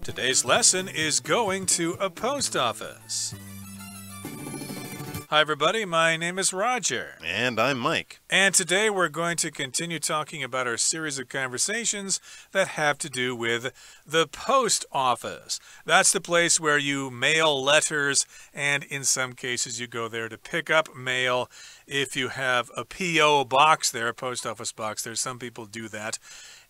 Today's lesson is going to a post office. Hi, everybody. My name is Roger. And I'm Mike. And today we're going to continue talking about our series of conversations that have to do with the post office. That's the place where you mail letters, and in some cases you go there to pick up mail. If you have a P.O. box there, a post office box there, some people do that.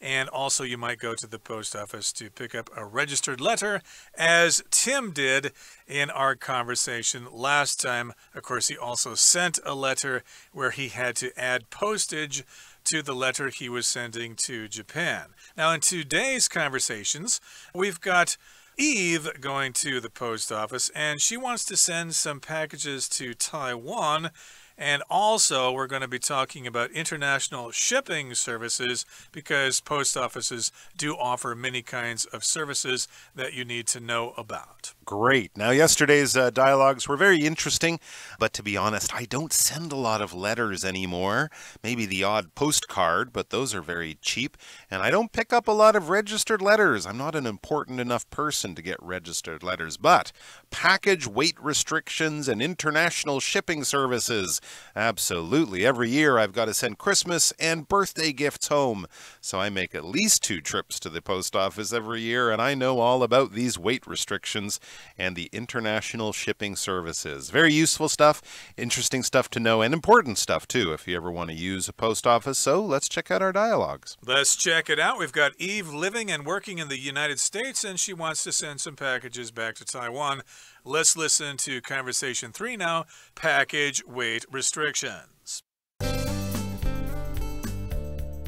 And also you might go to the post office to pick up a registered letter, as Tim did in our conversation last time. Of course, he also sent a letter where he had to add postage to the letter he was sending to Japan. Now, in today's conversations, we've got Eve going to the post office, and she wants to send some packages to Taiwan. And also, we're going to be talking about international shipping services because post offices do offer many kinds of services that you need to know about. Great. Now, yesterday's dialogues were very interesting, but to be honest, I don't send a lot of letters anymore. Maybe the odd postcard, but those are very cheap. And I don't pick up a lot of registered letters. I'm not an important enough person to get registered letters. But package weight restrictions and international shipping services. Absolutely. Every year I've got to send Christmas and birthday gifts home. So I make at least 2 trips to the post office every year, and I know all about these weight restrictions and the international shipping services. Very useful stuff, interesting stuff to know, and important stuff too if you ever want to use a post office. So let's check out our dialogues. Let's check it out. We've got Eve living and working in the United States, and she wants to send some packages back to Taiwan. Let's listen to conversation 3 now, package weight restrictions.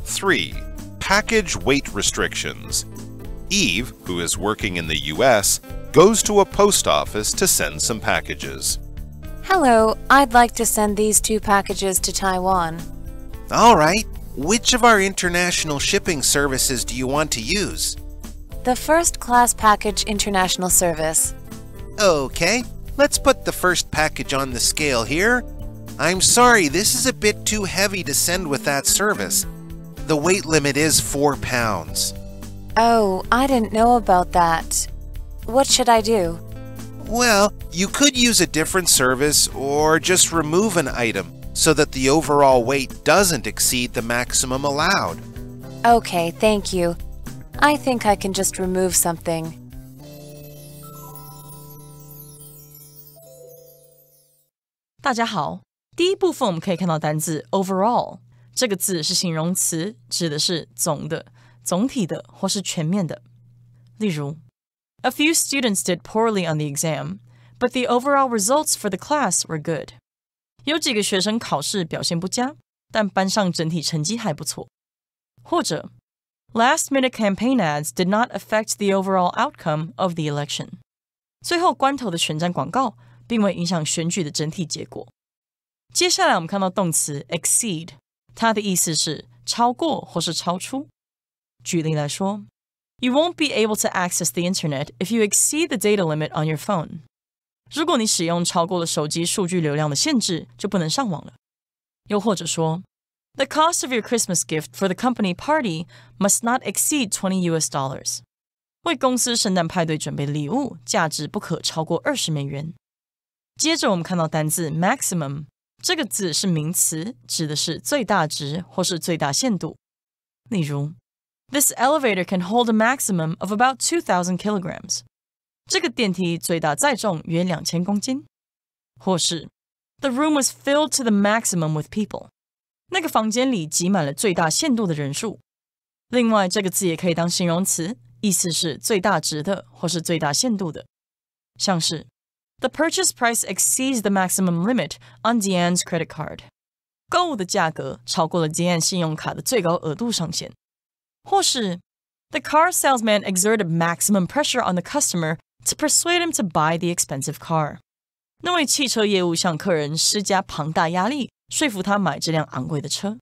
3. Package weight restrictions. Eve, who is working in the U.S., goes to a post office to send some packages. Hello, I'd like to send these 2 packages to Taiwan. All right. Which of our international shipping services do you want to use? The first class package international service. Okay, let's put the first package on the scale here. I'm sorry, this is a bit too heavy to send with that service. The weight limit is 4 pounds. Oh, I didn't know about that. What should I do? Well, you could use a different service or just remove an item so that the overall weight doesn't exceed the maximum allowed. Okay, thank you. I think I can just remove something. 大家好，第一部分我们可以看到单字 overall， 这个字是形容词，指的是总的、总体的或是全面的。例如 A few students did poorly on the exam, but the overall results for the class were good. 有几个学生考试表现不佳，但班上整体成绩还不错。或者 Last-minute campaign ads did not affect the overall outcome of the election. 最后关头的选战广告并未影响选举的整体结果。接下来我们看到动词 exceed， 它的意思是超过或是超出。举例来说 You won't be able to access the internet if you exceed the data limit on your phone. 如果你使用超过了手机数据流量的限制，就不能上网了。又或者说 The cost of your Christmas gift for the company party must not exceed $20. 为公司圣诞派对准备的礼物价值不可超过$20。接着我们看到单字 maximum， 这个字是名词，指的是最大值或是最大限度。例如 This elevator can hold a maximum of about 2,000 kilograms. 这个电梯最大载重约2000公斤。或是 The room was filled to the maximum with people. 那个房间里挤满了最大限度的人数。另外，这个字也可以当形容词，意思是最大值的或是最大限度的。像是The purchase price exceeds the maximum limit on Deanne's credit card. 购物的价格超过了 Deanne 信用卡的最高额度上限。或是 The car salesman exerted maximum pressure on the customer to persuade him to buy the expensive car. 那位汽车业务向客人施加庞大压力，说服他买这辆昂贵的车。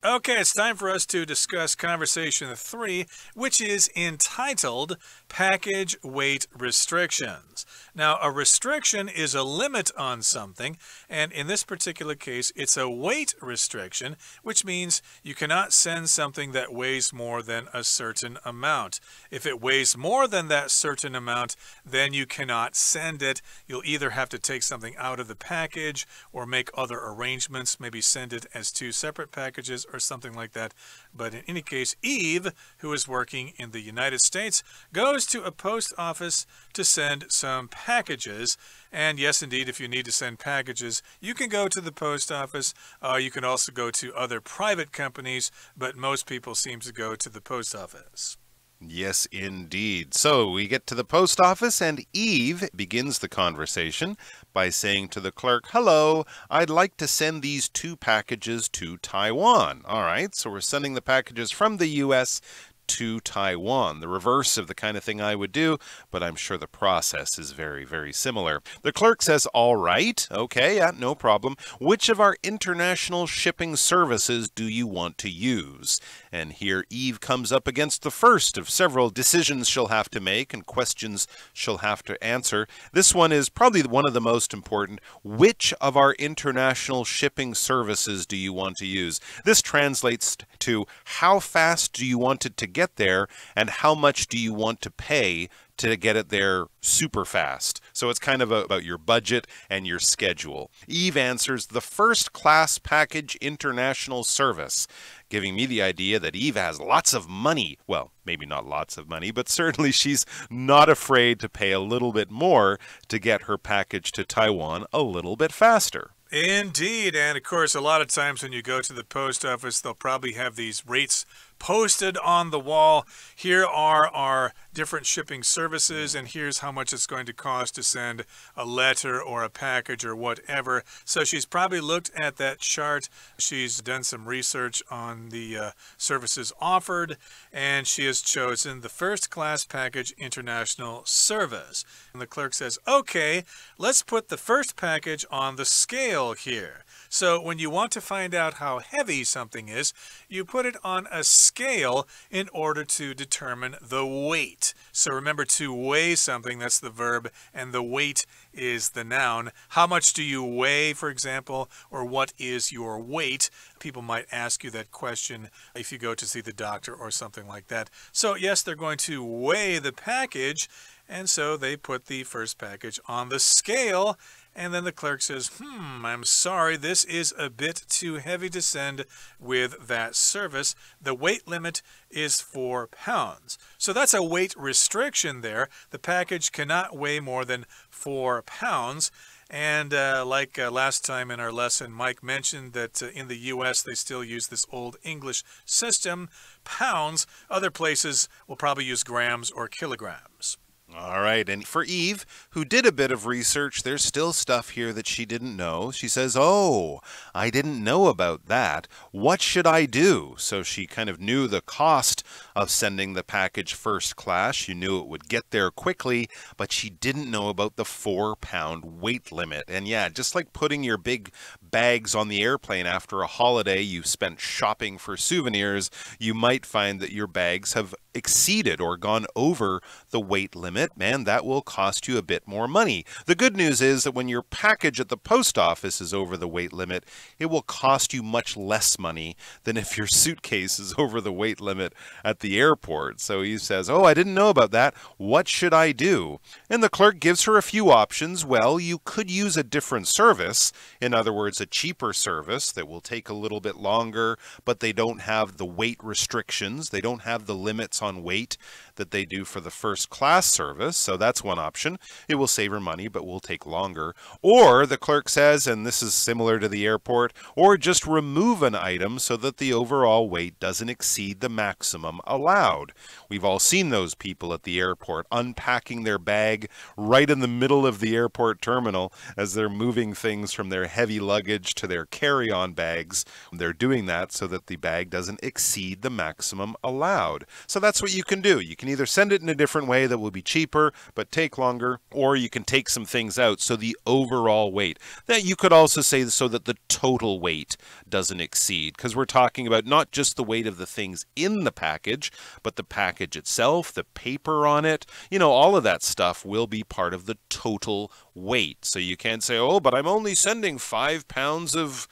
Okay, it's time for us to discuss conversation 3, which is entitled Package Weight Restrictions. Now, a restriction is a limit on something, and in this particular case, it's a weight restriction, which means you cannot send something that weighs more than a certain amount. If it weighs more than that certain amount, then you cannot send it. You'll either have to take something out of the package or make other arrangements, maybe send it as 2 separate packages or something like that. But in any case, Eve, who is working in the United States, goes to a post office to send some packages. And yes, indeed, if you need to send packages, you can go to the post office. You can also go to other private companies, but most people seem to go to the post office. Yes, indeed. So we get to the post office, and Eve begins the conversation by saying to the clerk, "Hello, I'd like to send these 2 packages to Taiwan." All right, so we're sending the packages from the U.S. to Taiwan. The reverse of the kind of thing I would do, but I'm sure the process is very, very similar. The clerk says, "All right, okay, yeah, no problem. Which of our international shipping services do you want to use?" And here Eve comes up against the first of several decisions she'll have to make and questions she'll have to answer. This one is probably one of the most important. Which of our international shipping services do you want to use? This translates to how fast do you want it to get there, and how much do you want to pay to get it there super fast. So it's kind of about your budget and your schedule. Eve answers the first class package international service, giving me the idea that Eve has lots of money. Well, maybe not lots of money, but certainly she's not afraid to pay a little bit more to get her package to Taiwan a little bit faster. Indeed, and of course, a lot of times when you go to the post office, they'll probably have these rates posted on the wall. Here are our different shipping services, and here's how much it's going to cost to send a letter or a package or whatever. So she's probably looked at that chart. She's done some research on the services offered, and she has chosen the first class package international service. And the clerk says, "Okay, let's put the first package on the scale here." So when you want to find out how heavy something is, you put it on a scale in order to determine the weight. So remember, to weigh something, that's the verb, and the weight is the noun. How much do you weigh, for example, or what is your weight? People might ask you that question if you go to see the doctor or something like that. So yes, they're going to weigh the package, and so they put the first package on the scale. And then the clerk says, I'm sorry, this is a bit too heavy to send with that service. The weight limit is 4 pounds. So that's a weight restriction there. The package cannot weigh more than 4 pounds. And like last time in our lesson, Mike mentioned that in the U.S. they still use this old English system, pounds. Other places will probably use grams or kilograms. All right, and for Eve, who did a bit of research, there's still stuff here that she didn't know. She says, "Oh, I didn't know about that. What should I do?" So she kind of knew the cost of sending the package first class. She knew it would get there quickly, but she didn't know about the 4-pound weight limit. And yeah, just like putting your big bags on the airplane after a holiday you spent shopping for souvenirs, you might find that your bags have exceeded or gone over the weight limit. Man, that will cost you a bit more money. The good news is that when your package at the post office is over the weight limit, it will cost you much less money than if your suitcase is over the weight limit at the airport. So he says, "Oh, I didn't know about that. What should I do?" And the clerk gives her a few options. Well, you could use a different service. In other words, a cheaper service that will take a little bit longer, but they don't have the weight restrictions. They don't have the limits on weight that they do for the first class service. So that's one option. It will save her money, but will take longer. Or the clerk says, and this is similar to the airport, or just remove an item so that the overall weight doesn't exceed the maximum allowed. We've all seen those people at the airport unpacking their bag right in the middle of the airport terminal as they're moving things from their heavy luggage to their carry-on bags. They're doing that so that the bag doesn't exceed the maximum allowed. So that's what you can do. You can can either send it in a different way that will be cheaper but take longer, or you can take some things out, so the overall weight. That you could also say so that the total weight doesn't exceed, because we're talking about not just the weight of the things in the package, but the package itself, the paper on it, all of that stuff will be part of the total weight. So you can't say, oh, but I'm only sending 5 pounds of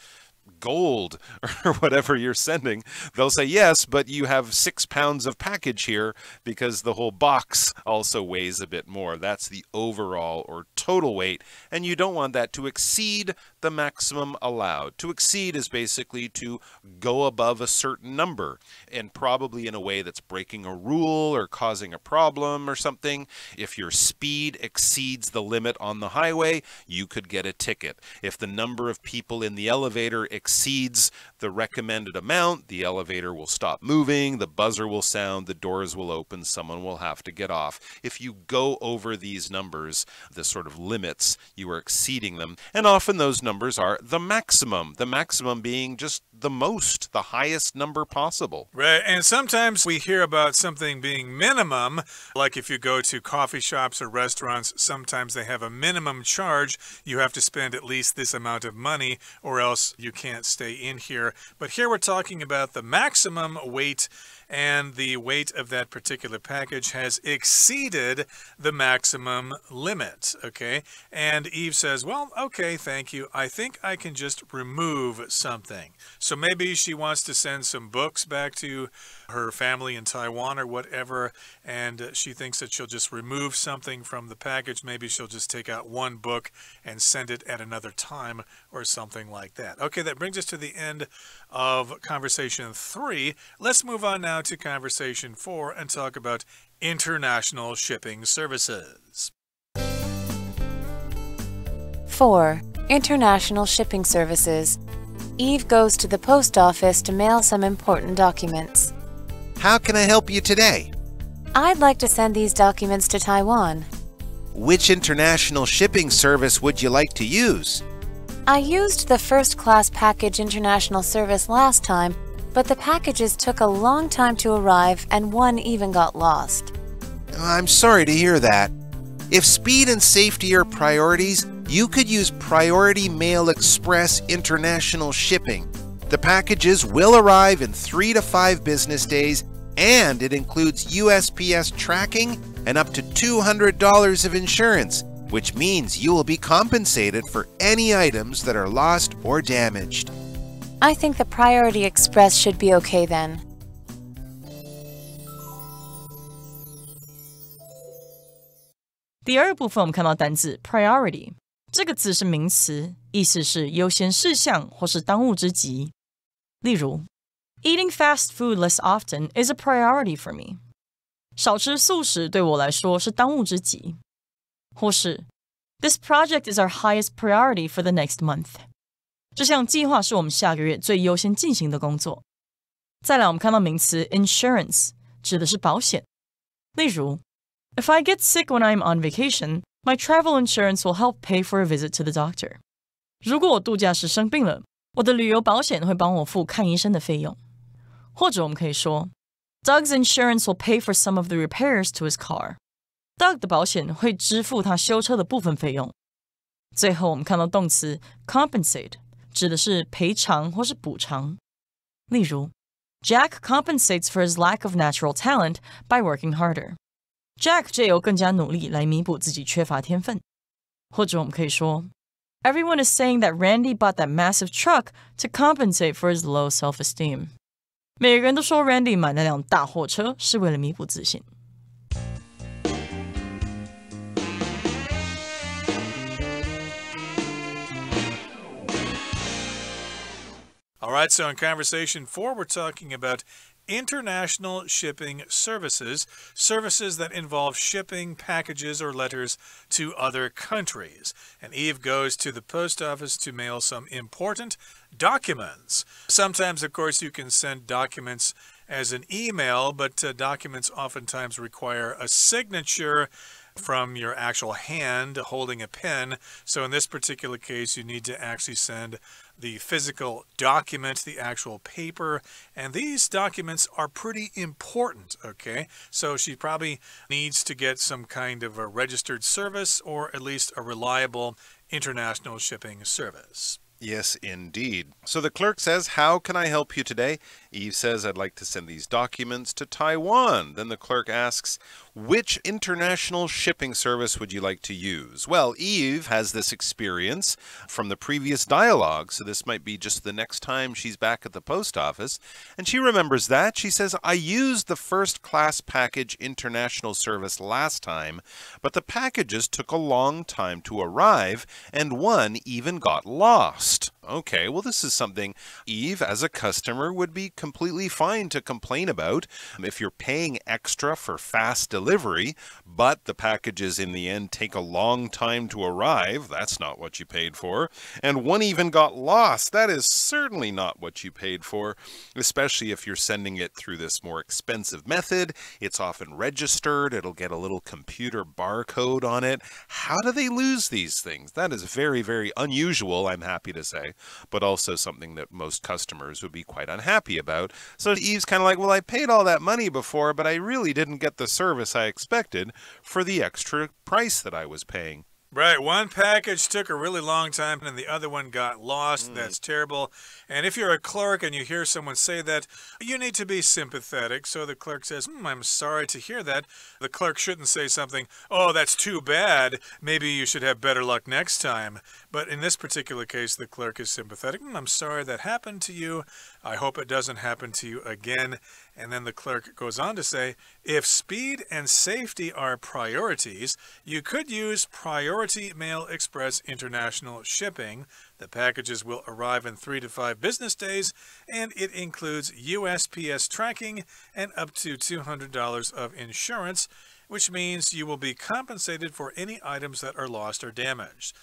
gold or whatever you're sending. They'll say, yes, but you have 6 pounds of package here because the whole box also weighs a bit more. That's the overall or total weight, and you don't want that to exceed the maximum allowed. To exceed is basically to go above a certain number, and probably in a way that's breaking a rule or causing a problem or something. If your speed exceeds the limit on the highway, you could get a ticket. If the number of people in the elevator exceeds the recommended amount, the elevator will stop moving, the buzzer will sound, the doors will open, someone will have to get off. If you go over these numbers, the sort of limits, you are exceeding them. And often those numbers are the maximum being just the most, the highest number possible. Right, and sometimes we hear about something being minimum, like if you go to coffee shops or restaurants, sometimes they have a minimum charge. You have to spend at least this amount of money or else you can't stay in here. But here we're talking about the maximum weight, and the weight of that particular package has exceeded the maximum limit, okay? And Eve says, well, okay, thank you. I think I can just remove something. So maybe she wants to send some books back to her family in Taiwan or whatever, and she thinks that she'll just remove something from the package. Maybe she'll just take out one book and send it at another time or something like that. Okay, that brings us to the end of conversation 3. Let's move on now to conversation 4 and talk about international shipping services. 4. International shipping services. Eve goes to the post office to mail some important documents. How can I help you today? I'd like to send these documents to Taiwan. Which international shipping service would you like to use? I used the first-class package international service last time, but the packages took a long time to arrive and one even got lost. I'm sorry to hear that. If speed and safety are priorities, you could use Priority Mail Express International Shipping. The packages will arrive in 3 to 5 business days, and it includes USPS tracking and up to $200 of insurance, which means you will be compensated for any items that are lost or damaged. I think the Priority Express should be okay then.第2部分我们看到单字 priority， 这个字是名词，意思是优先事项或是当务之急。例如 Eating fast food less often is a priority for me. 少吃素食对我来说是当务之急。或是 This project is our highest priority for the next month. 这项计划是我们下个月最优先进行的工作。再来我们看到名词 insurance， 指的是保险。例如If I get sick when I'm on vacation, my travel insurance will help pay for a visit to the doctor. 如果我度假时生病了，我的旅游保险会帮我付看医生的费用。或者我们可以说 Doug's insurance will pay for some of the repairs to his car. Doug 的保险会支付他修车的部分费用。最后我们看到动词 compensate， 指的是赔偿或是补偿。例如 Jack compensates for his lack of natural talent by working harder. Jack 借由更加努力来弥补自己缺乏天分。或者我们可以说 Everyone is saying that Randy bought that massive truck to compensate for his low self-esteem. 每个人都说 Randy 买那辆大货车是为了弥补自信。All right, so in conversation 4, we're talking about international shipping services, services that involve shipping packages or letters to other countries. And Eve goes to the post office to mail some important documents. Sometimes, of course, you can send documents as an email, but documents oftentimes require a signature. from your actual hand holding a pen. So in this particular case, you need to actually send the physical document, the actual paper, and these documents are pretty important, okay? So she probably needs to get some kind of a registered service or at least a reliable international shipping service. Yes, indeed. So the clerk says, how can I help you today? Eve says, I'd like to send these documents to Taiwan. Then the clerk asks, which international shipping service would you like to use? Well, Eve has this experience from the previous dialogue, so this might be just the next time she's back at the post office. And she remembers that. She says, I used the first class package international service last time, but the packages took a long time to arrive, and one even got lost. Okay, well, this is something Eve, as a customer, would be completely fine to complain about. If you're paying extra for fast delivery, but the packages in the end take a long time to arrive, that's not what you paid for. And one even got lost. That is certainly not what you paid for, especially if you're sending it through this more expensive method. It's often registered. It'll get a little computer barcode on it. How do they lose these things? That is very, very unusual, I'm happy to say, but also something that most customers would be quite unhappy about. So Eve's kind of like, well, I paid all that money before, but I really didn't get the service I expected for the extra price that I was paying. Right, one package took a really long time and the other one got lost. That's terrible. And if you're a clerk and you hear someone say that, you need to be sympathetic. So the clerk says, I'm sorry to hear that. The clerk shouldn't say something, oh, that's too bad. Maybe you should have better luck next time. But in this particular case, the clerk is sympathetic. I'm sorry that happened to you. I hope it doesn't happen to you again. And then the clerk goes on to say, if speed and safety are priorities, you could use Priority Mail Express International Shipping. The packages will arrive in 3 to 5 business days, and it includes USPS tracking and up to $200 of insurance, which means you will be compensated for any items that are lost or damaged.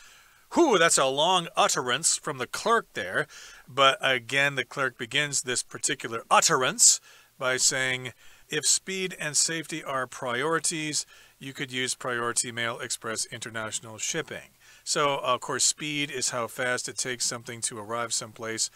Whew, that's a long utterance from the clerk there. But again, the clerk begins this particular utterance by saying, if speed and safety are priorities, you could use Priority Mail Express International Shipping. So, of course, speed is how fast it takes something to arrive someplace.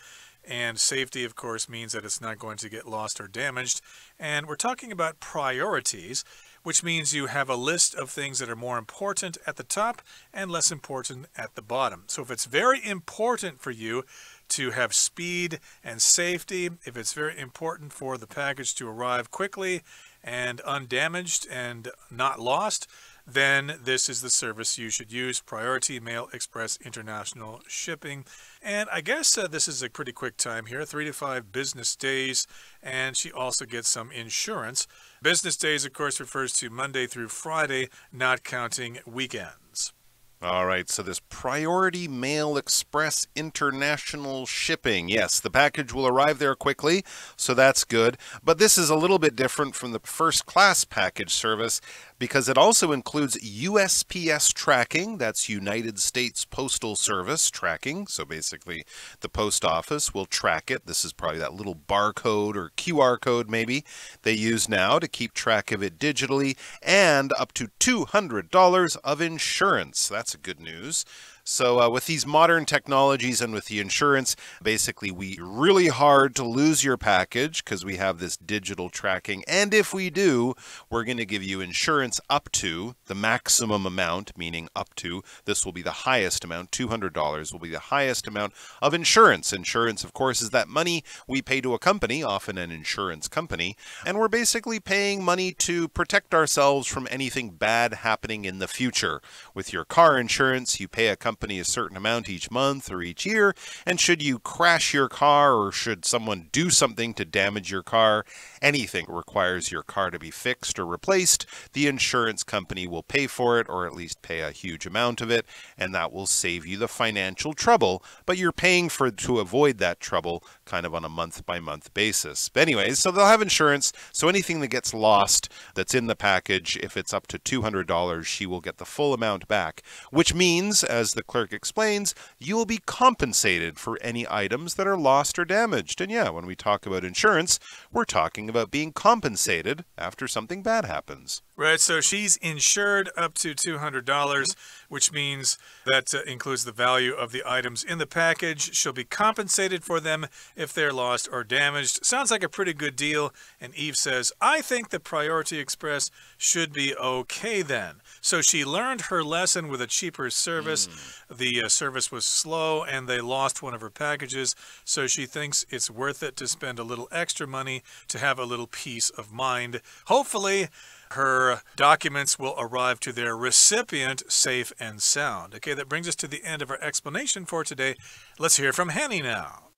And safety, of course, means that it's not going to get lost or damaged. And we're talking about priorities, which means you have a list of things that are more important at the top and less important at the bottom. So if it's very important for you to have speed and safety, if it's very important for the package to arrive quickly and undamaged and not lost, then this is the service you should use, Priority Mail Express International Shipping. And I guess this is a pretty quick time here, 3 to 5 business days, and she also gets some insurance. Business days, of course, refers to Monday through Friday, not counting weekends. All right, so this Priority Mail Express International Shipping. Yes, the package will arrive there quickly, so that's good. But this is a little bit different from the first class package service because it also includes USPS tracking. That's United States Postal Service tracking. So basically, the post office will track it. This is probably that little barcode or QR code maybe they use now to keep track of it digitally, and up to $200 of insurance. That's good news. So with these modern technologies and with the insurance, basically really hard to lose your package because we have this digital tracking. And if we do, we're going to give you insurance up to the maximum amount, meaning up to, this will be the highest amount, $200 will be the highest amount of insurance. Insurance, of course, is that money we pay to a company, often an insurance company, and we're basically paying money to protect ourselves from anything bad happening in the future. With your car insurance, you pay a company a certain amount each month or each year, and should you crash your car or should someone do something to damage your car, anything requires your car to be fixed or replaced, the insurance company will pay for it, or at least pay a huge amount of it, and that will save you the financial trouble, but you're paying to avoid that trouble kind of on a month-by-month basis. But anyways, so they'll have insurance, so anything that gets lost that's in the package, if it's up to $200, she will get the full amount back, which means, as the clerk explains, you will be compensated for any items that are lost or damaged. And yeah, when we talk about insurance, we're talking about being compensated after something bad happens. Right, so she's insured up to $200, which means that includes the value of the items in the package. She'll be compensated for them if they're lost or damaged. Sounds like a pretty good deal. And Eve says, I think the Priority Express should be okay then. So she learned her lesson with a cheaper service. The service was slow and they lost one of her packages. So she thinks it's worth it to spend a little extra money to have a little peace of mind. Hopefully, her documents will arrive to their recipient safe and sound. Okay, that brings us to the end of our explanation for today. Let's hear from Hanny now.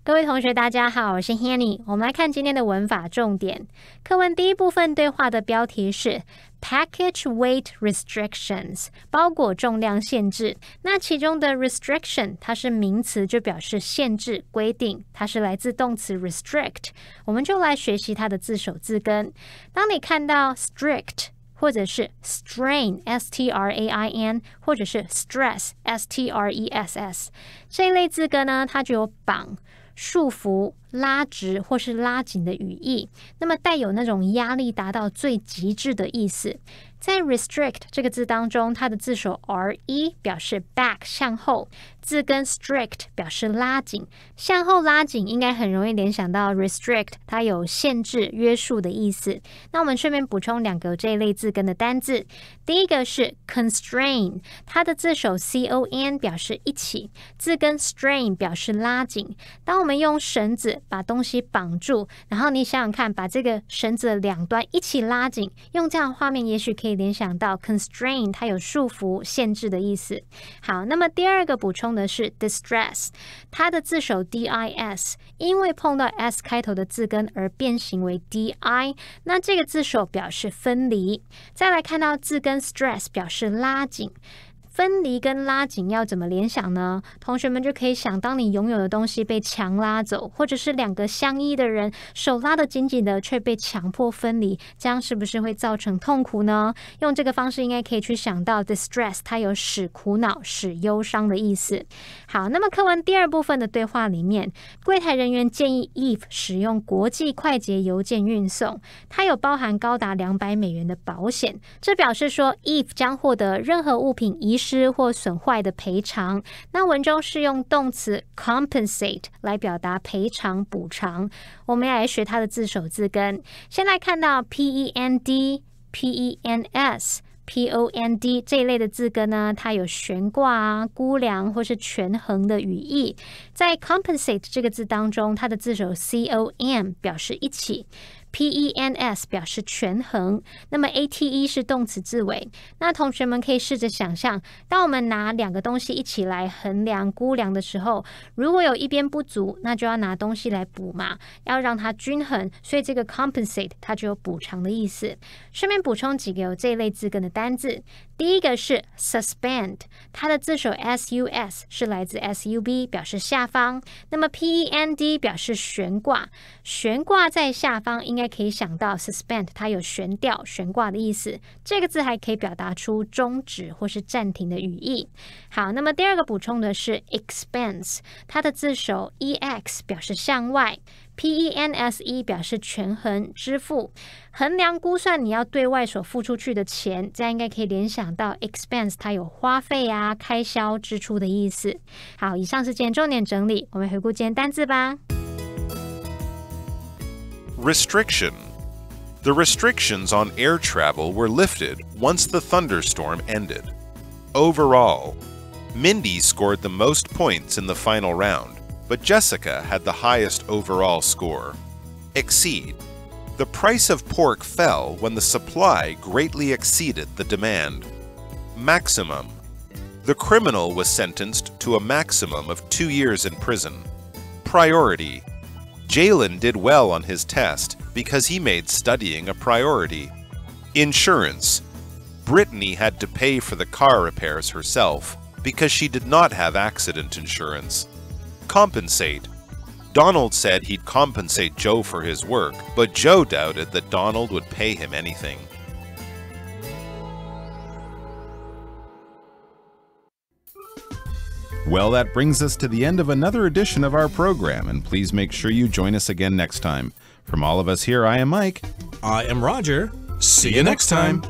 各位同学大家好，我是 Hanny。 我们来看今天的文法重点。课文第一部分对话的标题是 Package Weight Restrictions， 包裹重量限制。那其中的 restriction 它是名词，就表示限制规定，它是来自动词 restrict。 我们就来学习它的字首字根。当你看到 strict 或者是 strain S-T-R-A-I-N 或者是 stress S-T-R-E-S-S 这一类字根呢，它就有绑、束缚、拉直或是拉紧的语义，那么带有那种压力达到最极致的意思。在 restrict 这个字当中，它的字首 re 表示 back 向后，字根 strict 表示拉紧，向后拉紧应该很容易联想到 restrict 它有限制约束的意思。那我们顺便补充两个这一类字根的单字，第一个是 constrain， 它的字首 con 表示一起，字根 strain 表示拉紧。当我们用绳子把东西绑住，然后你想想看，把这个绳子的两端一起拉紧，用这样的画面也许可以联想到 constrain 它有束缚限制的意思。好，那么第二个补充的是 distress， 它的字首 dis 因为碰到 s 开头的字根而变形为 di， 那这个字首表示分离。再来看到字根 stress 表示拉紧，分离跟拉紧要怎么联想呢？同学们就可以想，当你拥有的东西被强拉走，或者是两个相依的人手拉得紧紧的却被强迫分离，这样是不是会造成痛苦呢？用这个方式应该可以去想到 distress 它有使苦恼、使忧伤的意思。好，那么课文第二部分的对话里面，柜台人员建议 Eve 使用国际快捷邮件运送，它有包含高达$200的保险，这表示说 Eve 将获得任何物品遗失或损坏的赔偿。那文中是用动词 compensate 来表达赔偿补偿。我们要来学它的字首字根。先来看到 pend、pens、pond 这一类的字根呢，它有悬挂、估量或是权衡的语义。在 compensate 这个字当中，它的字首 com 表示一起， PENS 表示权衡，那么 ATE 是动词字尾。那同学们可以试着想象，当我们拿两个东西一起来衡量、估量的时候，如果有一边不足，那就要拿东西来补嘛，要让它均衡，所以这个 compensate 它就有补偿的意思。顺便补充几个有这一类字根的单字，第一个是 suspend， 它的字首 SUS 是来自 SUB 表示下方，那么 PEND 表示悬挂，悬挂在下方应该可以想到 suspend 它有悬吊、悬挂的意思，这个字还可以表达出终止或是暂停的语义。好，那么第二个补充的是 expense， 它的字首 EX 表示向外， PENSE 表示权衡、支付，衡量估算你要对外所付出去的钱，这样应该可以联想到 expense 它有花费啊、开销、支出的意思。好，以上是今天重点整理，我们回顾今天单字吧。Restriction. The restrictions on air travel were lifted once the thunderstorm ended. Overall, Mindy scored the most points in the final round, but Jessica had the highest overall score. Exceed. The price of pork fell when the supply greatly exceeded the demand. Maximum. The criminal was sentenced to a maximum of 2 years in prison. Priority. Jalen did well on his test because he made studying a priority. Insurance. Brittany had to pay for the car repairs herself because she did not have accident insurance. Compensate. Donald said he'd compensate Joe for his work, but Joe doubted that Donald would pay him anything. Well, that brings us to the end of another edition of our program, and please make sure you join us again next time. From all of us here, I am Mike. I am Roger. See you next time.